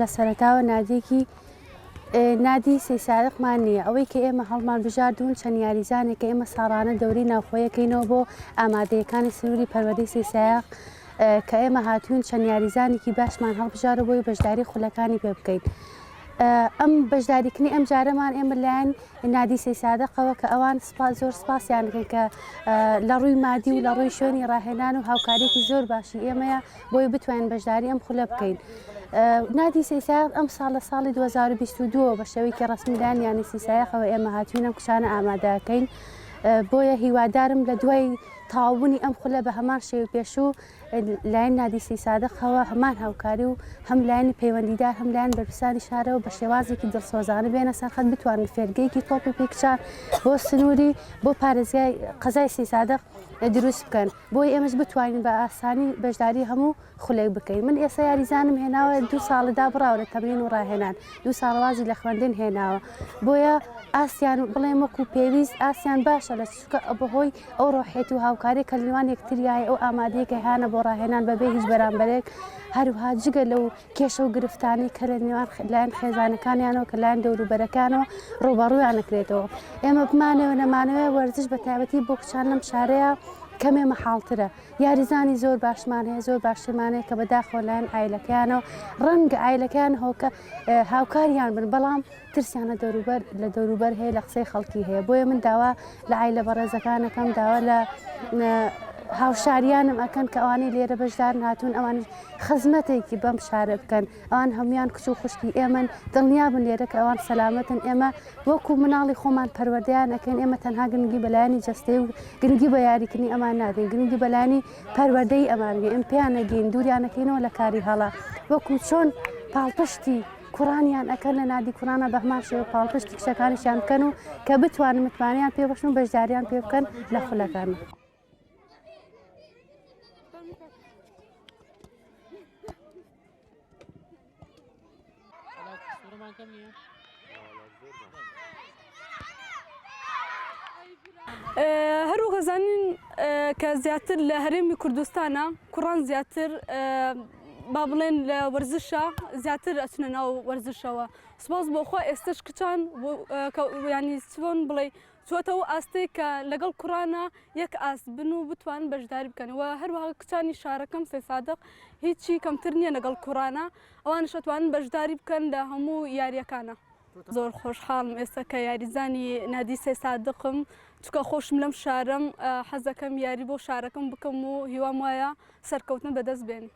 لە سەرەتاوە نادێکی نادی سێ سارقمان نییە ئەوەی کە ئێمە هەڵمان بژاردوون چەند یاریزانێک کە ئێمە ساڵانە دەوری ناوخۆیەکەینەوە بۆ ئامادەیەکانی سنووری پەروەردەی سێ سایق کە ئێمە هاتوون چەند یاریزانێکی باشمان هەڵبژارە بۆی بەشداری خولەکانی پێ بکەین. ئەم بەشداریکردنی ئەم جارەمان ئێمە لایەن نادی سێ سادەقەوە کە ئەوان زۆر سپاسیان دەکەن کە لە ڕووی مادی و لە ڕووی شوێنی ڕاهێنان و هاوکارێکی زۆر باشی ئێمەیە بۆی بتوانین بەشداری ئەم خولە بکەین. نادی سێ سایق ئەم ساڵ لە ساڵی 2022 بە شێوەیەکی ڕسمیدان یانی سێ سایقەوە ئێمە هاتوین ئەم کشانە ئامادەکەین بۆیە هیوادارم لە دوای تاوابوونی ئەم خولە بە هەمان شێوە پێشوو لایەن نادی سێ سادەقەوە هەمان هاوکاری و هەم لایەنی پەیوەندیدار هەم لایەن بەرپرسانی شارەوە بە شێوازێکی دڵسۆزانە بێنە سەرخەت بتوانن فێرگەیەکی تۆپی پێکچان بۆ سنووری بۆ پارێزگای قەزای سێ سادەق دروست بکەن بۆی ئێمەش بتوانین بە ئاسانی بەشداری هەموو خولێک بکەین. من ئێستا یاریزانم هێناوە 2 ساڵدا بڕاو لە تەمرین و ڕاهێنان 2 ساڵوازی لە خوێندن هێناوە بۆیە ئاسیان بڵێم وەکو پێویست ئاسیان باشە لە چکە بەهۆی ئەو ڕۆحێت و هاوکاری کە لەوان یەکتریایە ئەو ئامادەیەکە هیانە بۆ ڕاهێنان بەبێ هیچ بەرامبەرێک هەروها جگە لەو کێشە و گرفتانی کە لە نێوان لایەن خێزانەکانیانەوە کە لایەن دەوروبەرەکانەوە ڕوبەڕوویان نەکرێتەوە. ئێمە بمانەوە نەمانەوە وەرزش بە تایبەتی بۆ کچان لەم شارەیە کەمێ مەحاڵترە یاریزانی زۆر باشمان هەیە زۆر باشمانەیە کە بەداخۆ لایەن ئایلەکەیانەوە ڕەنگە ئایلەکان هۆکە هاوکاریان بن بەڵام ترسیانە لە دەوروبەر هەیە لە قسەی خەڵکی هەیە بۆیە من داوا لە ئایلە بەڕێزەکانەکەم داوا لە هاوشاریانم ئەکەن کە ئەوانەی لێرە بەشدارن هاتوون ئەوانی خزمەتێکی بەم شارە بکەن ئەوان هەمویان کچ و خوشکی ئێمن دڵنیابن لێرە کە ئەوان سەلامەتن ئێمە وەکو مناڵی خۆمان پەروەردەیان ئەەکەن ئێمە تەنها گرنگی بەلایانی جەستەی و گرنگی بە یاریکردنی ئەمان نادەین گرنگی بەلایانی پەروەردەی ئەمانگە ئەم پێیان نەگەین دووریانەکەینەوە لە کاری هەڵا وەکو چۆن پاڵپشتی کوڕانیان ئەەکەن لە نادی کوڕانە بەهمان شێوە پاڵپشتی کچەکانیشیان بکەن و کە بتوانن متمانیان پێ بەشن و بەشداریان پێ بکەن لە خولەکان. هەرو غەزانین کە زیاتر لە هەرێمی کوردستانە کوڕان زیاتر با بڵێن لە وەرزشە زیاتر ئەچنە ناو وەرزشەوە سپاس بۆخوا ئێستش کچان ینی چۆن بڵێ چوەتەوە ئاستەی کە لەگەڵ کوڕانە یەک ئاست بن و بتوان بەشداری بکەنەوە هەروەها کچانی شارەکەم سێ سادق هیچی کەمتر نییە لەگەڵ کوڕانە ئەوانش ئەتوانن بەشداری بکەن لە هەموو یاریەکانە. زۆر خۆشحاڵم ئێستا کە یاریزانی نادی سێ سادقم چکە خۆشم لەم شارەم حەزەکەم یاری بۆ شارەکەم بکەم و هیوام وایە سەرکەوتن بەدەست بێنی.